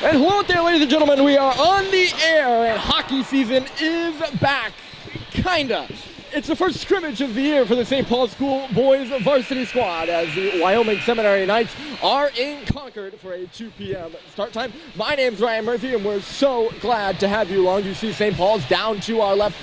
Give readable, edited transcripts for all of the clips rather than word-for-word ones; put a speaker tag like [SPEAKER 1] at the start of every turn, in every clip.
[SPEAKER 1] And hello there, ladies and gentlemen. We are on the air, and hockey season is back. Kinda. It's the first scrimmage of the year for the St. Paul School boys varsity squad as the Wyoming Seminary Knights are in Concord for a 2 p.m. start time. My name's Ryan Murphy, and we're so glad to have you along. You see St. Paul's down to our left.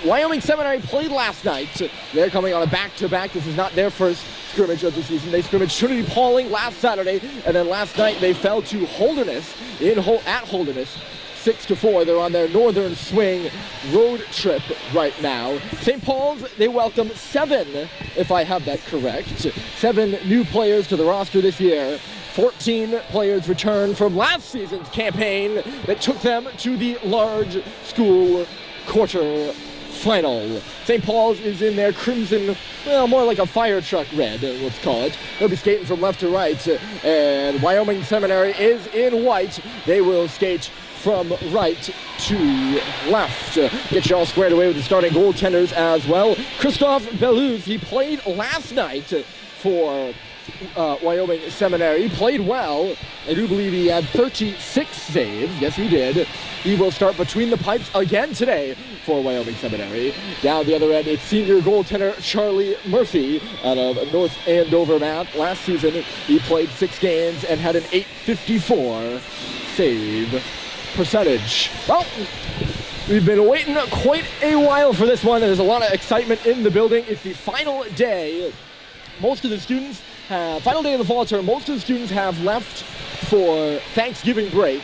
[SPEAKER 1] Wyoming Seminary played last night. They're coming on a back-to-back. This is not their first scrimmage of the season. They scrimmaged Trinity Pauling last Saturday, and then last night they fell to Holderness at Holderness. 6-4. They're on their northern swing road trip right now. St. Paul's, they welcome 7, if I have that correct, 7 new players to the roster this year. 14 players return from last season's campaign that took them to the large school quarter final. St. Paul's is in their crimson, well, more like a fire truck red, let's call it. They'll be skating from left to right, and Wyoming Seminary is in white. They will skate from right to left. Get you all squared away with the starting goaltenders as well. Christophe Bellouz, he played last night for Wyoming Seminary. He played well. I do believe he had 36 saves. Yes, he did. He will start between the pipes again today for Wyoming Seminary. Down the other end, it's senior goaltender Charlie Murphy out of North Andover, Mass. Last season, he played 6 games and had an .854 save percentage. Well, we've been waiting quite a while for this one. There's a lot of excitement in the building. It's the final day. Most of the students have, final day of the fall term, most of the students have left for Thanksgiving break.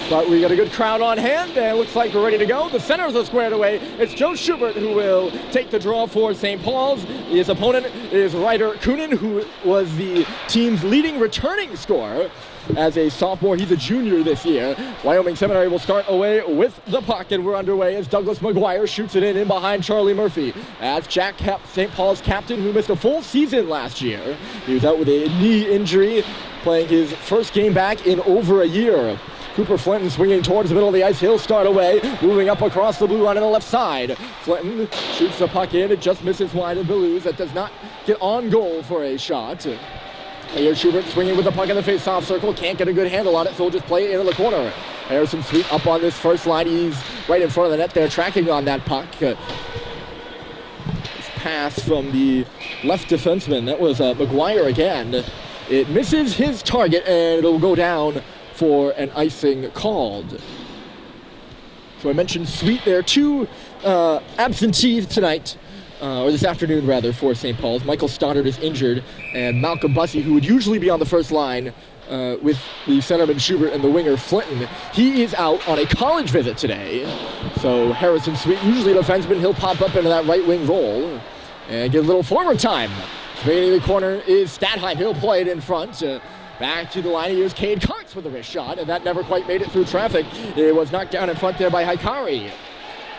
[SPEAKER 1] But we got a good crowd on hand, and it looks like we're ready to go. The centers are squared away. It's Joe Schubert who will take the draw for St. Paul's. His opponent is Ryder Kunin, who was the team's leading returning scorer as a sophomore. He's a junior this year. Wyoming Seminary will start away with the puck, and we're underway as Douglas McGuire shoots it in behind Charlie Murphy. As Jack St. Paul's captain, who missed a full season last year. He was out with a knee injury, playing his first game back in over a year. Cooper Flinton swinging towards the middle of the ice. He'll start away, moving up across the blue line on the left side. Flinton shoots the puck in. It just misses wide of Bellouz. That does not get on goal for a shot. Here's Schubert swinging with the puck in the face-off circle. Can't get a good handle on it, so he'll just play it into the corner. Harrison Sweet up on this first line. He's right in front of the net there, tracking on that puck. This pass from the left defenseman. That was McGuire again. It misses his target, and it'll go down for an icing called. So I mentioned Sweet there. 2 absentees tonight. Or this afternoon, rather, for St. Paul's. Michael Stoddard is injured, and Malcolm Bussey, who would usually be on the first line with the centerman Schubert and the winger Flinton, he is out on a college visit today. So Harrison Sweet, usually a defenseman, he'll pop up into that right wing role and get a little forward time. Swinging in the corner is Stadheim. He'll play it in front. Back to the line, here's Cade Karts with a wrist shot, and that never quite made it through traffic. It was knocked down in front there by Hikari.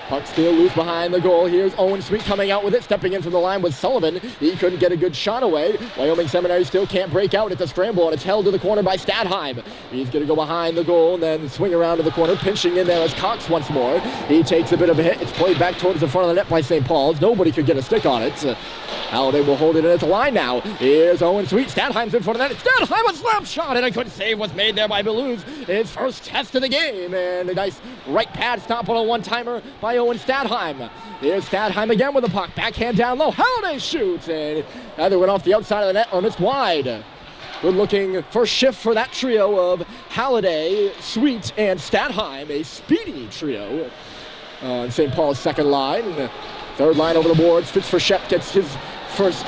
[SPEAKER 1] Puck still loose behind the goal. Here's Owen Sweet coming out with it, stepping in from the line with Sullivan. He couldn't get a good shot away. Wyoming Seminary still can't break out. It's a scramble, and it's held to the corner by Stadheim. He's going to go behind the goal and then swing around to the corner, pinching in there as Cox once more. He takes a bit of a hit. It's played back towards the front of the net by St. Paul's. Nobody could get a stick on it. Halliday will hold it in its line now. Here's Owen Sweet. Stadheim's in front of that. Stadheim, a slap shot, and a good save was made there by Bellouz. His first test of the game, and a nice right pad stop on a one-timer by Owen Stadheim. Here's Stadheim again with the puck. Backhand down low. Halliday shoots, and either went off the outside of the net or missed wide. Good-looking first shift for that trio of Halliday, Sweet, and Stadheim. A speedy trio on St. Paul's second line. Third line over the boards. Fitzfrechette gets his first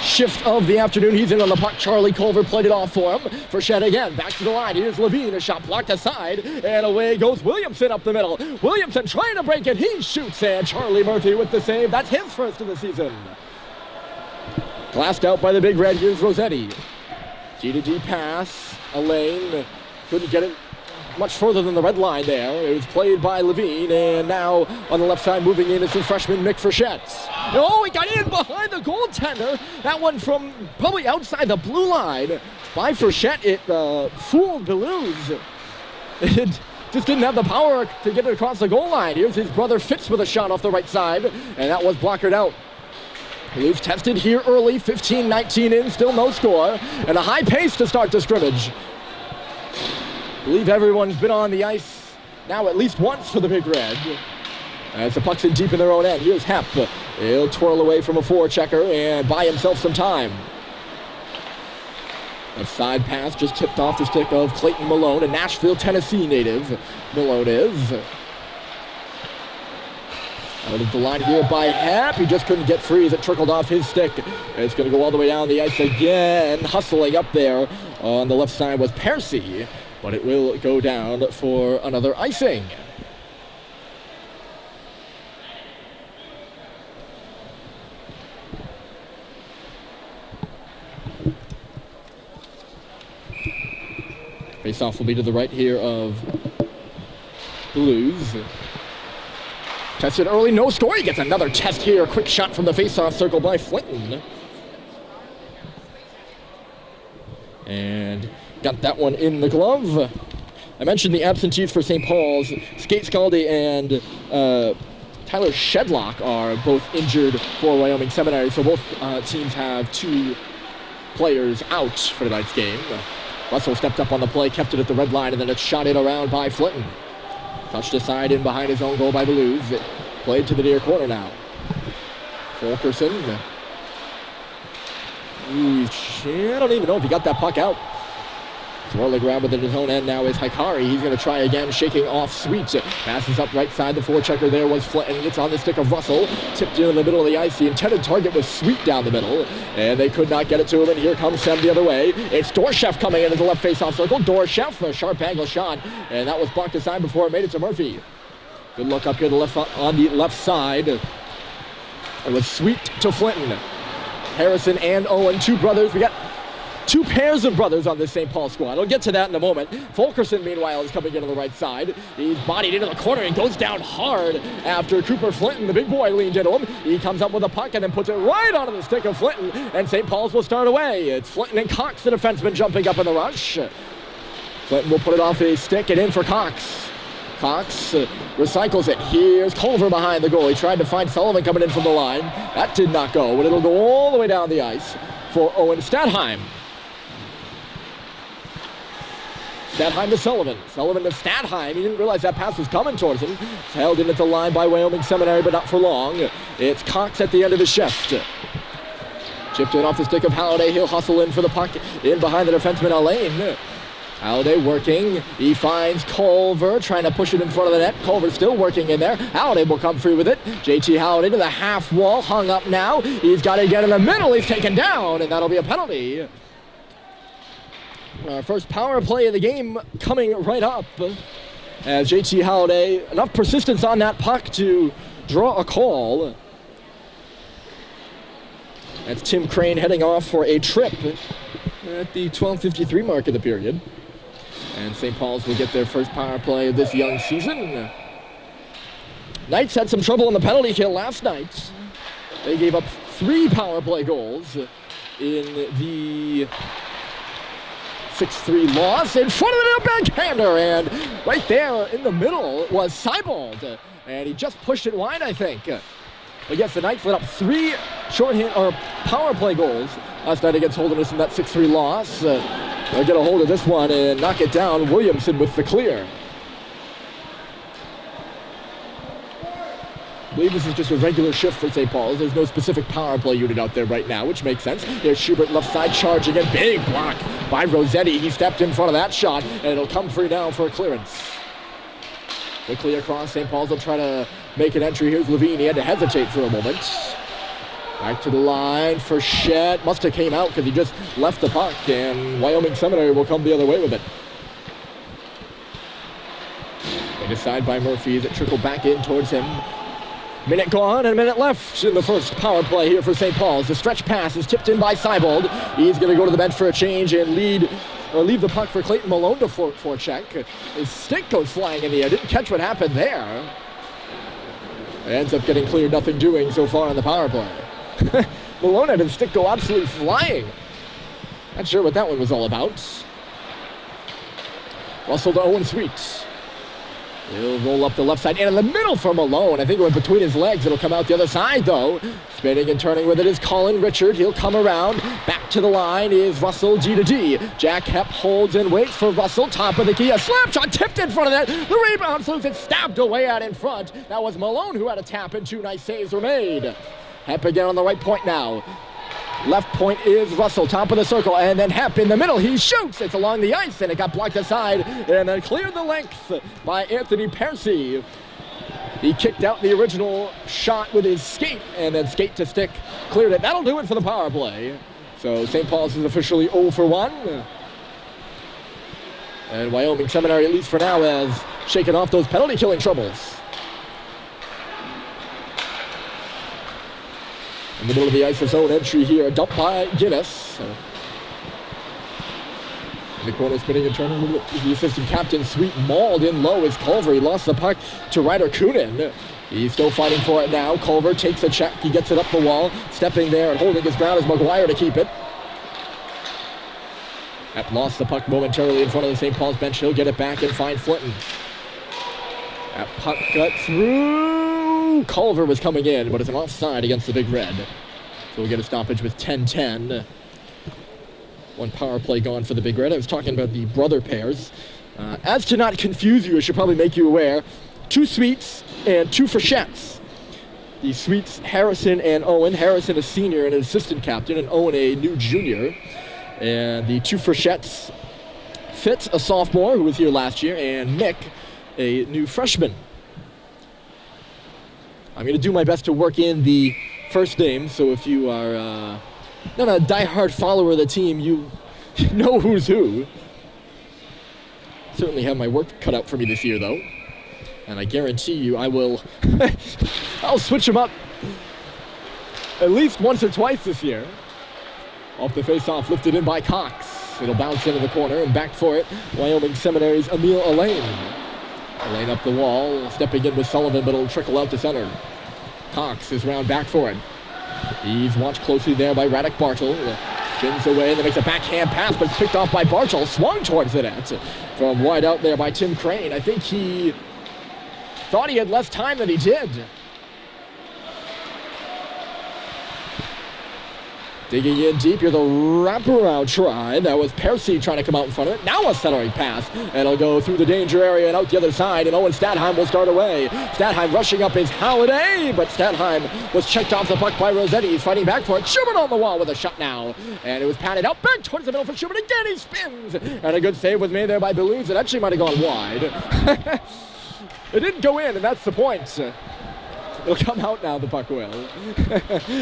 [SPEAKER 1] shift of the afternoon. He's in on the puck. Charlie Culver played it off for him. Frechette again, back to the line. Here's Levine, a shot blocked aside, and away goes Williamson up the middle. Williamson trying to break it. He shoots, and Charlie Murphy with the save. That's his first of the season. Glassed out by the Big Red. Here's Rossetti. G-to-G pass. Elaine couldn't get it much further than the red line there. It was played by Levine, and now on the left side moving in is the freshman Mick Frechette. Oh, he got in behind the goaltender. That one from probably outside the blue line by Frechette. It fooled Bellouz. It just didn't have the power to get it across the goal line. Here's his brother Fitz with a shot off the right side, and that was blockered out. Bellouz tested here early, 15-19 in, still no score, and a high pace to start the scrimmage. I believe everyone's been on the ice now at least once for the Big Red. As the puck's in deep in their own end, here's Hep. He'll twirl away from a forechecker and buy himself some time. A side pass just tipped off the stick of Clayton Malone, a Nashville, Tennessee native. Malone is. Out of the line here by Hep. He just couldn't get free as it trickled off his stick. It's going to go all the way down the ice again. Hustling up there on the left side was Percy, but it will go down for another icing. Face-off will be to the right here of Blues. Tested early, no score. He gets another test here. Quick shot from the face-off circle by Flinton. And got that one in the glove. I mentioned the absentees for St. Paul's. Skate Scaldi and Tyler Shedlock are both injured for Wyoming Seminary, so both teams have 2 players out for tonight's game. Russell stepped up on the play, kept it at the red line, and then it's shot in around by Flinton. Touched aside in behind his own goal by Blues. Played to the near corner now. Fulkerson. Ooh, I don't even know if he got that puck out. Swirling around with it at his own end now is Hikari. He's going to try again, shaking off Sweet. Passes up right side. The forechecker there was Flinton. It's on the stick of Russell. Tipped in the middle of the ice. The intended target was Sweet down the middle, and they could not get it to him, and here comes Sem the other way. It's Dorshef coming into the left face-off circle. Dorshef, a sharp angle shot, and that was blocked aside before it made it to Murphy. Good look up here on the left side. It was Sweet to Flinton. Harrison and Owen, 2 brothers. We got 2 pairs of brothers on this St. Paul squad. I'll get to that in a moment. Fulkerson, meanwhile, is coming into the right side. He's bodied into the corner and goes down hard after Cooper Flinton, the big boy, leaned into him. He comes up with a puck and then puts it right onto the stick of Flinton, and St. Paul's will start away. It's Flinton and Cox, the defenseman, jumping up in the rush. Flinton will put it off his stick and in for Cox. Cox recycles it. Here's Culver behind the goal. He tried to find Sullivan coming in from the line. That did not go, but it'll go all the way down the ice for Owen Stadheim. Stadheim to Sullivan. Sullivan to Stadheim. He didn't realize that pass was coming towards him. It's held in at the line by Wyoming Seminary, but not for long. It's Cox at the end of his shift. Chipped in off the stick of Halliday. He'll hustle in for the puck in behind the defenseman, Alain. Halliday working. He finds Culver, trying to push it in front of the net. Culver still working in there. Halliday will come free with it. JT Halliday to the half wall, hung up now. He's got to get in the middle. He's taken down, and that'll be a penalty. Our first power play of the game coming right up. As JT Halliday, enough persistence on that puck to draw a call. That's Tim Crane heading off for a trip at the 12:53 mark of the period. And St. Paul's will get their first power play of this young season. Knights had some trouble on the penalty kill last night. They gave up 3 power play goals in the 6-3 loss in front of the backhander, and right there in the middle was Seibold, and he just pushed it wide, I think. But yes, the Knights let up 3 shorthand or power play goals last night against Holderness in that 6-3 loss. They'll get a hold of this one and knock it down. Williamson with the clear. I believe this is just a regular shift for St. Paul's. There's no specific power play unit out there right now, which makes sense. There's Schubert left side charging a big block by Rossetti. He stepped in front of that shot, and it'll come free now for a clearance. Quickly across, St. Paul's will try to make an entry. Here's Levine. He had to hesitate for a moment. Back to the line for Shed. Must have came out because he just left the puck, and Wyoming Seminary will come the other way with it. They decide by Murphy as it trickled back in towards him. Minute gone and a minute left in the first power play here for St. Paul's. The stretch pass is tipped in by Seibold. He's going to go to the bench for a change and leave the puck for Clayton Malone to forecheck. His stick goes flying in the air. Didn't catch what happened there. Ends up getting cleared, nothing doing so far on the power play. Malone had his stick go absolutely flying. Not sure what that one was all about. Russell to Owen Sweet. He'll roll up the left side and in the middle for Malone. I think it went between his legs. It'll come out the other side, though. Spinning and turning with it is Colin Richard. He'll come around. Back to the line is Russell G to D. Jack Hepp holds and waits for Russell. Top of the key. A slap shot tipped in front of that. The rebound slows it, stabbed away out in front. That was Malone who had a tap, and 2 nice saves were made. Hepp again on the right point now. Left point is Russell, top of the circle, and then Hepp in the middle. He shoots. It's along the ice, and it got blocked aside, and then cleared the length by Anthony Percy. He kicked out the original shot with his skate, and then skate to stick cleared it. That'll do it for the power play. So St. Paul's is officially 0 for 1. And Wyoming Seminary, at least for now, has shaken off those penalty killing troubles. In the middle of the ice, his own entry here, dumped by Guinness. In the corner, spinning and turning, the assistant captain, Sweet, mauled in low as Culver. He lost the puck to Ryder Coonan. He's still fighting for it now. Culver takes a check. He gets it up the wall. Stepping there and holding his ground is McGuire to keep it. Hepp lost the puck momentarily in front of the St. Paul's bench. He'll get it back and find Flinton. That puck got through. Culver was coming in, but it's an offside against the Big Red. So we'll get a stoppage with 10-10. 1 power play gone for the Big Red. I was talking about the brother pairs. As to not confuse you, I should probably make you aware, 2 Sweets and 2 Freshettes. The Sweets, Harrison and Owen. Harrison a senior and an assistant captain, and Owen a new junior. And the 2 Freshettes, Fitz, a sophomore who was here last year, and Mick, a new freshman. I'm going to do my best to work in the first name, so if you are not a diehard follower of the team, you know who's who. Certainly have my work cut out for me this year, though. And I guarantee you I will I'll switch them up at least once or twice this year. Off the face-off, lifted in by Cox. It'll bounce into the corner, and back for it, Wyoming Seminary's Emil Elaine. Elaine up the wall, stepping in with Sullivan, but it'll trickle out to center. Cox is round back for it. He's watched closely there by Radek Bartel. Spins away and then makes a backhand pass, but it's picked off by Bartel. Swung towards the net from wide out there by Tim Crane. I think he thought he had less time than he did. Digging in deep, here's a wraparound try. That was Percy trying to come out in front of it. Now a centering pass. And it'll go through the danger area and out the other side. And Owen Stadheim will start away. Stadheim rushing up is Halliday. But Stadheim was checked off the puck by Rossetti. He's fighting back for it. Schubert on the wall with a shot now. And it was patted out back towards the middle for Schubert. Again, he spins. And a good save was made there by Belize. It actually might have gone wide. It didn't go in, and that's the point. It'll come out now, the puck will.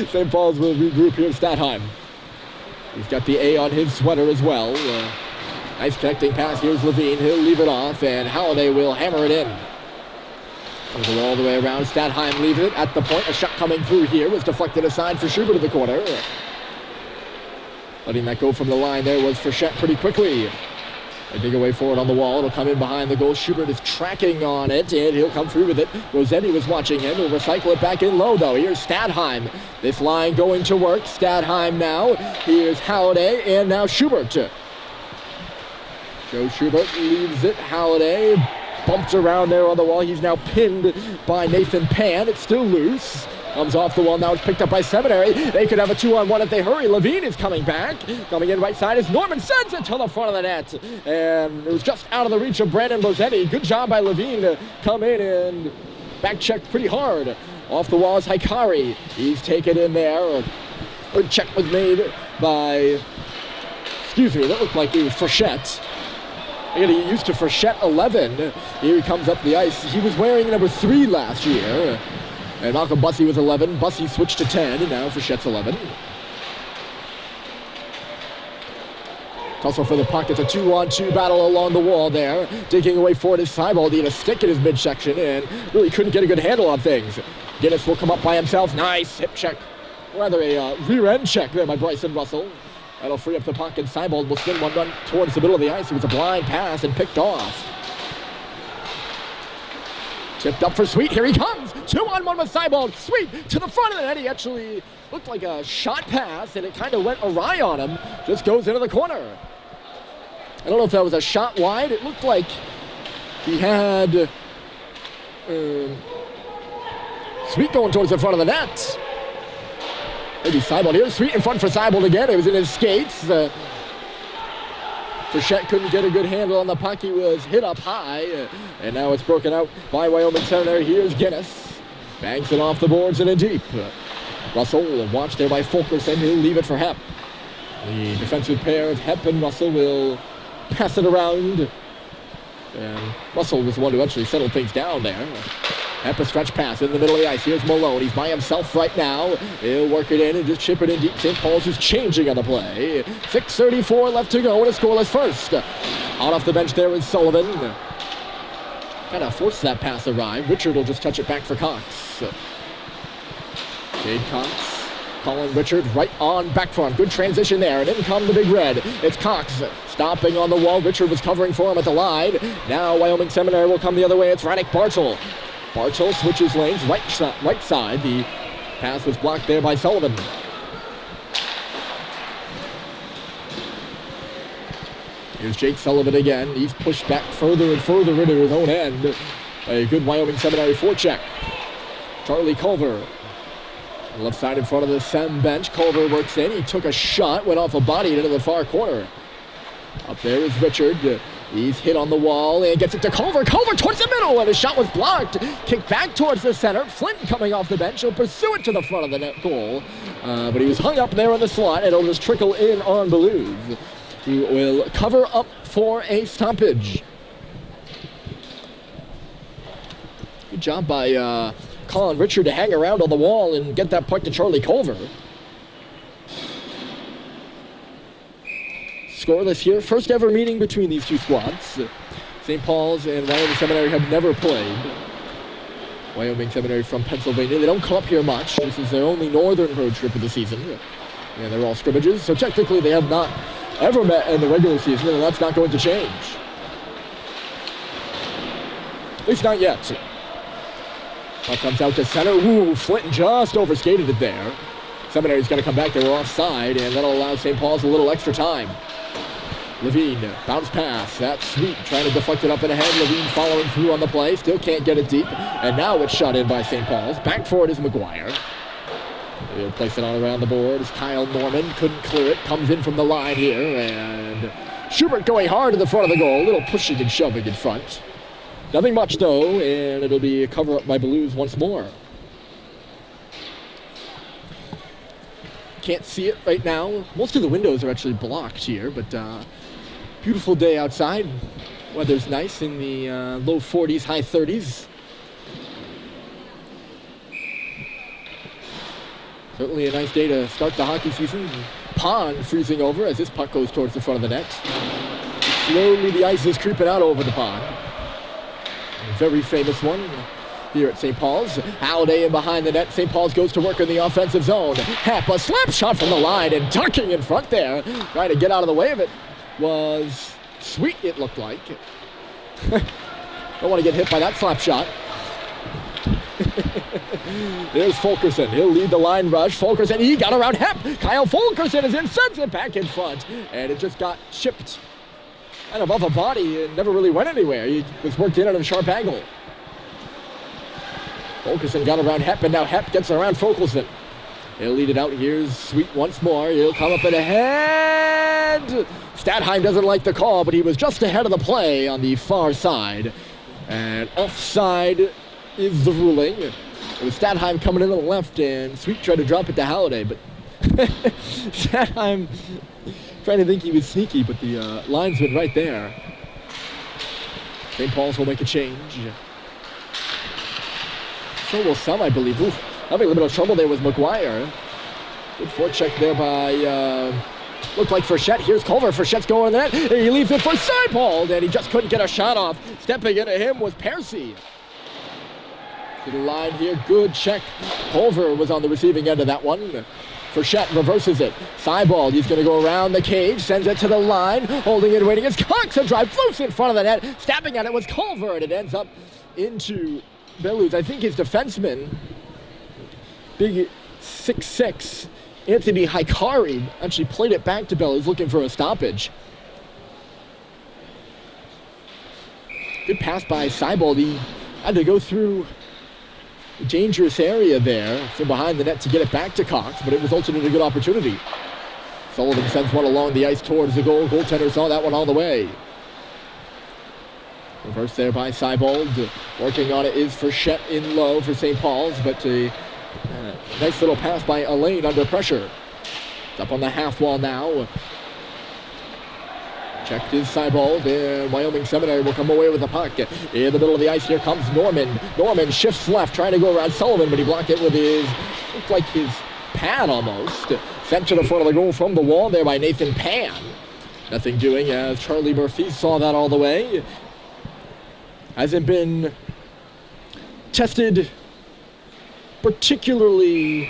[SPEAKER 1] St. Paul's will regroup here. Stadheim. He's got the A on his sweater as well. Nice connecting pass. Here's Levine. He'll leave it off, and Halliday will hammer it in. He'll go all the way around. Stadheim leaves it at the point. A shot coming through here was deflected aside for Schubert in the corner. Letting that go from the line there was Frechette pretty quickly. A dig away forward on the wall. It'll come in behind the goal. Schubert is tracking on it, and he'll come through with it. Rossetti was watching him. He'll recycle it back in low, though. Here's Stadheim. This line going to work. Stadheim now. Here's Halliday, and now Schubert. Joe Schubert leaves it. Halliday bumps around there on the wall. He's now pinned by Nathan Pan. It's still loose. Comes off the wall, now it's picked up by Seminary. They could have a 2-on-1 if they hurry. Levine is coming back. Coming in right side is Norman, sends it to the front of the net. And it was just out of the reach of Brandon Rossetti. Good job by Levine to come in and back check pretty hard. Off the wall is Hikari. He's taken in there. A check was made by, that looked like it was Frechette. I gotta get used to Frechette 11. Here he comes up the ice. He was wearing number 3 last year. And Malcolm Bussey was 11. Bussey switched to 10, and now Frechette's 11. Tussle for the puck. It's a 2-on-2 battle along the wall there. Digging away forward is Seibold. He had a stick in his midsection and really couldn't get a good handle on things. Guinness will come up by himself. Nice hip check. Rather a rear end check there by Bryson Russell. That'll free up the puck, and Seibold will spin one run towards the middle of the ice. It was a blind pass and picked off. Tipped up for Sweet. Here he comes. 2-on-1 with Seibold. Sweet to the front of the net. He actually looked like a shot pass, and it kind of went awry on him. Just goes into the corner. I don't know if that was a shot wide. It looked like he had Sweet going towards the front of the net. Maybe Seibel here. Sweet in front for Seibel again. It was in his skates. Frechette couldn't get a good handle on the puck. He was hit up high. And now it's broken out by Wyoming Seminary. Here's Guinness. Banks it off the boards and in deep. Russell watched there by Fulkerson. He'll leave it for Hepp. The defensive pair of Hepp and Russell will pass it around. And Russell was the one who actually settled things down there. Hepp a stretch pass in the middle of the ice. Here's Malone. He's by himself right now. He'll work it in and just chip it in deep. St. Paul's is changing on the play. 6:34 left to go in a scoreless first. Out off the bench there is Sullivan. Kind of forced that pass arrive. Richard will just touch it back for Cox. Cade Cox calling Richard right on back front. Good transition there, and in come the Big Red. It's Cox stopping on the wall. Richard was covering for him at the line. Now Wyoming Seminary will come the other way. It's Radek Bartel. Bartel switches lanes, right side. The pass was blocked there by Sullivan. Here's Jake Sullivan again. He's pushed back further and further into his own end. A good Wyoming Seminary forecheck. Charlie Culver. Left side in front of the Sem bench. Culver works in. He took a shot, went off a body into the far corner. Up there is Richard. He's hit on the wall and gets it to Culver. Culver towards the middle, and his shot was blocked. Kicked back towards the center. Flint coming off the bench. He'll pursue it to the front of the net goal. But he was hung up there in the slot, and it'll just trickle in on Blues, who will cover up for a stoppage. Good job by Colin Richard to hang around on the wall and get that puck to Charlie Culver. Scoreless here. First ever meeting between these two squads. St. Paul's and Wyoming Seminary have never played. Wyoming Seminary from Pennsylvania. They don't come up here much. This is their only northern road trip of the season. And they're all scrimmages, so technically they have not ever met in the regular season, and that's not going to change. At least not yet. Puck comes out to center. Ooh, Flint just overskated it there. Seminary's got to come back. They were offside, and that'll allow St. Paul's a little extra time. Levine, bounce pass. That's Sweet, trying to deflect it up and ahead. Levine following through on the play. Still can't get it deep. And now it's shot in by St. Paul's. Back for it is McGuire. He'll place it on around the board as Kyle Norman couldn't clear it. Comes in from the line here, and Schubert going hard to the front of the goal. A little pushing and shoving in front. Nothing much, though, and it'll be a cover-up by Blues once more. Can't see it right now. Most of the windows are actually blocked here, but beautiful day outside. Weather's nice in the low 40s, high 30s. Certainly a nice day to start the hockey season. Pond freezing over as this puck goes towards the front of the net. Slowly the ice is creeping out over the pond. A very famous one here at St. Paul's. Halliday in behind the net. St. Paul's goes to work in the offensive zone. Hepp, a slap shot from the line and ducking in front there. Trying to get out of the way of it was Sweet, it looked like. Don't want to get hit by that slap shot. There's Fulkerson. He'll lead the line rush. Fulkerson, he got around Hepp. Kyle Fulkerson is in, sends it back in front. And it just got chipped kind of off a body and never really went anywhere. He was worked in at a sharp angle. Fulkerson got around Hepp, and now Hepp gets around Fulkerson. He'll lead it out. Here's Sweet once more. He'll come up and ahead. Stadheim doesn't like the call, but he was just ahead of the play on the far side. And offside is the ruling. It was Stadheim coming in on the left, and Sweet tried to drop it to Halliday, but Stadheim trying to think he was sneaky, but the linesman right there. St. Paul's will make a change. So will some, I believe. Ooh, having a little bit of trouble there was McGuire. Good forecheck there by, looked like Frechette. Here's Culver. Frechette's going in the net. He leaves it for Seibold, and he just couldn't get a shot off. Stepping into him was Percy. To the line here. Good check. Culver was on the receiving end of that one. Frechette reverses it. Seibold, he's going to go around the cage, sends it to the line, holding it, waiting. It's Cox, a drive, floats in front of the net. Stabbing at it was Culver, and it ends up into Belluz. I think his defenseman, big 6'6", Anthony Hikari, actually played it back to Belluz, looking for a stoppage. Good pass by Seibold. He Had to go through a dangerous area there from behind the net to get it back to Cox, but it resulted in a good opportunity. Sullivan sends one along the ice towards the goal. Goaltender saw that one all the way. Reversed there by Seibold. Working on it is Frechette in low for St. Paul's, but a nice little pass by Elaine under pressure. It's up on the half wall now. Checked is Seibold, and Wyoming Seminary will come away with the puck. In the middle of the ice, here comes Norman. Norman shifts left, trying to go around Sullivan, but he blocked it with his, looked like his pad almost. Sent to the front of the goal from the wall there by Nathan Pan. Nothing doing as Charlie Murphy saw that all the way. Hasn't been tested particularly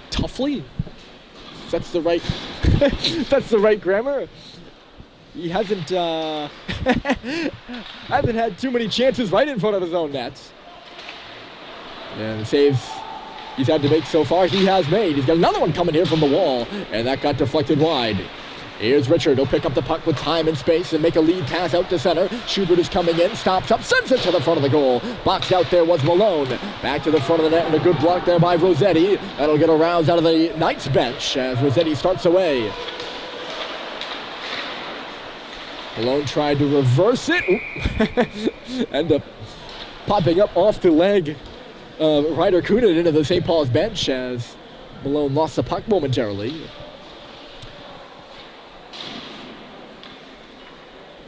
[SPEAKER 1] toughly. That's the right that's the right grammar. He hasn't hasn't had too many chances right in front of his own nets. And the saves he's had to make so far, he has made. He's got another one coming here from the wall, and that got deflected wide. Here's Richard. He'll pick up the puck with time and space and make a lead pass out to center. Schubert is coming in, stops up, sends it to the front of the goal. Boxed out there was Malone. Back to the front of the net, and a good block there by Rossetti. That'll get a rouse out of the Knights bench as Rossetti starts away. Malone tried to reverse it. End up popping up off the leg of Ryder Coonan into the St. Paul's bench as Malone lost the puck momentarily.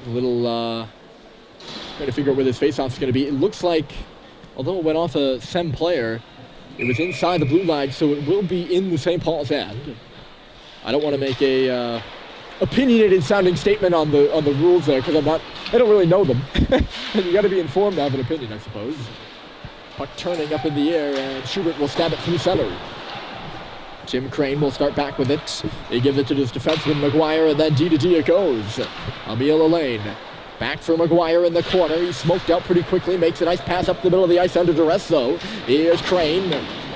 [SPEAKER 1] A little, trying to figure out where this faceoff is going to be. It looks like, although it went off a Sem player, it was inside the blue line, so it will be in the St. Paul's end. I don't want to make a opinionated sounding statement on the rules there because I don't really know them. You got to be informed to have an opinion, I suppose. Puck turning up in the air, and Schubert will stab it through center. Tim Crane will start back with it. He gives it to his defenseman, McGuire, and then D it goes. Emil Elaine. Back for McGuire in the corner. He's smoked out pretty quickly. Makes a nice pass up the middle of the ice under duress, though. Here's Crane,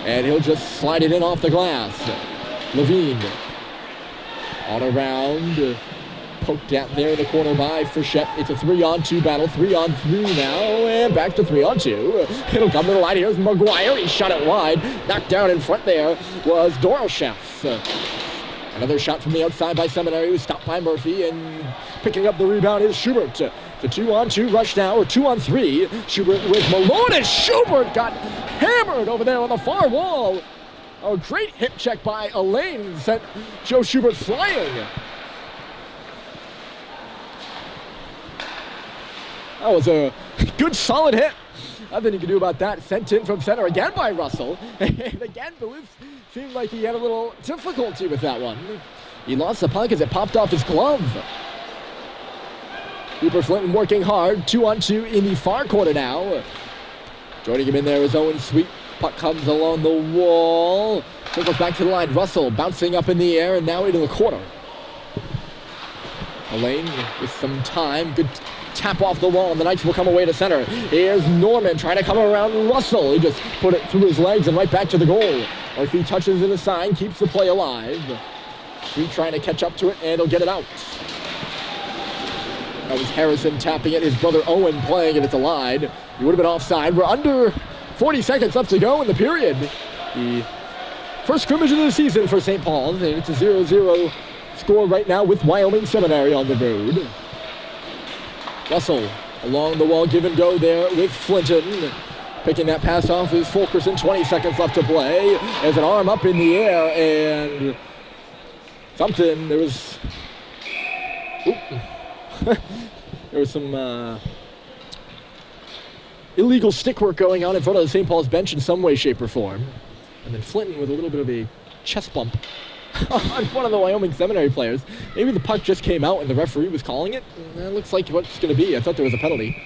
[SPEAKER 1] and he'll just slide it in off the glass. Levine. On around. Poked at there in the corner by Frechette. It's a 3-on-2 battle. 3-on-3 now, and back to 3-on-2. It'll come to the line. Here's McGuire. He shot it wide. Knocked down in front there was Doroshev. Another shot from the outside by Seminary, who's stopped by Murphy, and picking up the rebound is Schubert. The 2-on-2 rush now, or 2-on-3. Schubert with Malone, and Schubert got hammered over there on the far wall. A great hip check by Elaine sent Joe Schubert flying. That was a good, solid hit. Nothing you can do about that. Sent in from center again by Russell. And again, Duluth seemed like he had a little difficulty with that one. He lost the puck as it popped off his glove. Cooper Flinton working hard. 2-on-2 in the far corner now. Joining him in there is Owen Sweet. Puck comes along the wall. Circles back to the line. Russell bouncing up in the air and now into the corner. Elaine with some time. Good tap off the wall, and the Knights will come away to center. Here's Norman trying to come around Russell. He just put it through his legs and right back to the goal. Or if he touches it aside, keeps the play alive. Sweet trying to catch up to it, and he'll get it out. That was Harrison tapping it. His brother Owen playing it at the line. He would have been offside. We're under 40 seconds left to go in the period. The first scrimmage of the season for St. Paul's, and it's a 0-0 score right now with Wyoming Seminary on the road. Russell along the wall, give and go there with Flinton. Picking that pass off is Fulkerson. 20 seconds left to play. There's an arm up in the air, and there was there was some illegal stick work going on in front of the St. Paul's bench in some way, shape, or form. And then Flinton with a little bit of a chest bump on one of the Wyoming Seminary players. Maybe the puck just came out and the referee was calling it. That looks like what it's going to be. I thought there was a penalty.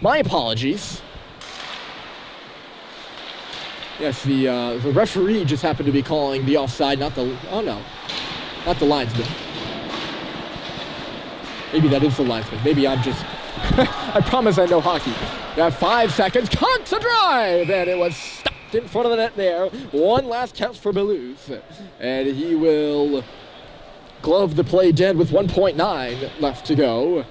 [SPEAKER 1] My apologies. Yes, the referee just happened to be calling the offside, not the linesman. Maybe that is the linesman. Maybe I'm just... I promise I know hockey. You have 5 seconds. Cox a drive! And it was stopped in front of the net there. One last catch for Belouse. And he will glove the play dead with 1.9 left to go.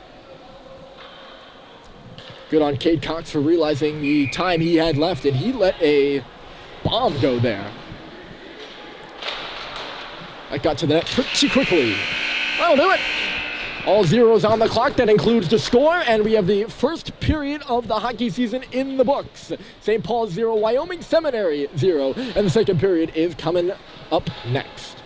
[SPEAKER 1] Good on Cade Cox for realizing the time he had left, and he let a bomb go there. That got to the net pretty quickly. That'll do it. All zeros on the clock. That includes the score, and we have the first period of the hockey season in the books. St. Paul 0, Wyoming Seminary 0, and the second period is coming up next.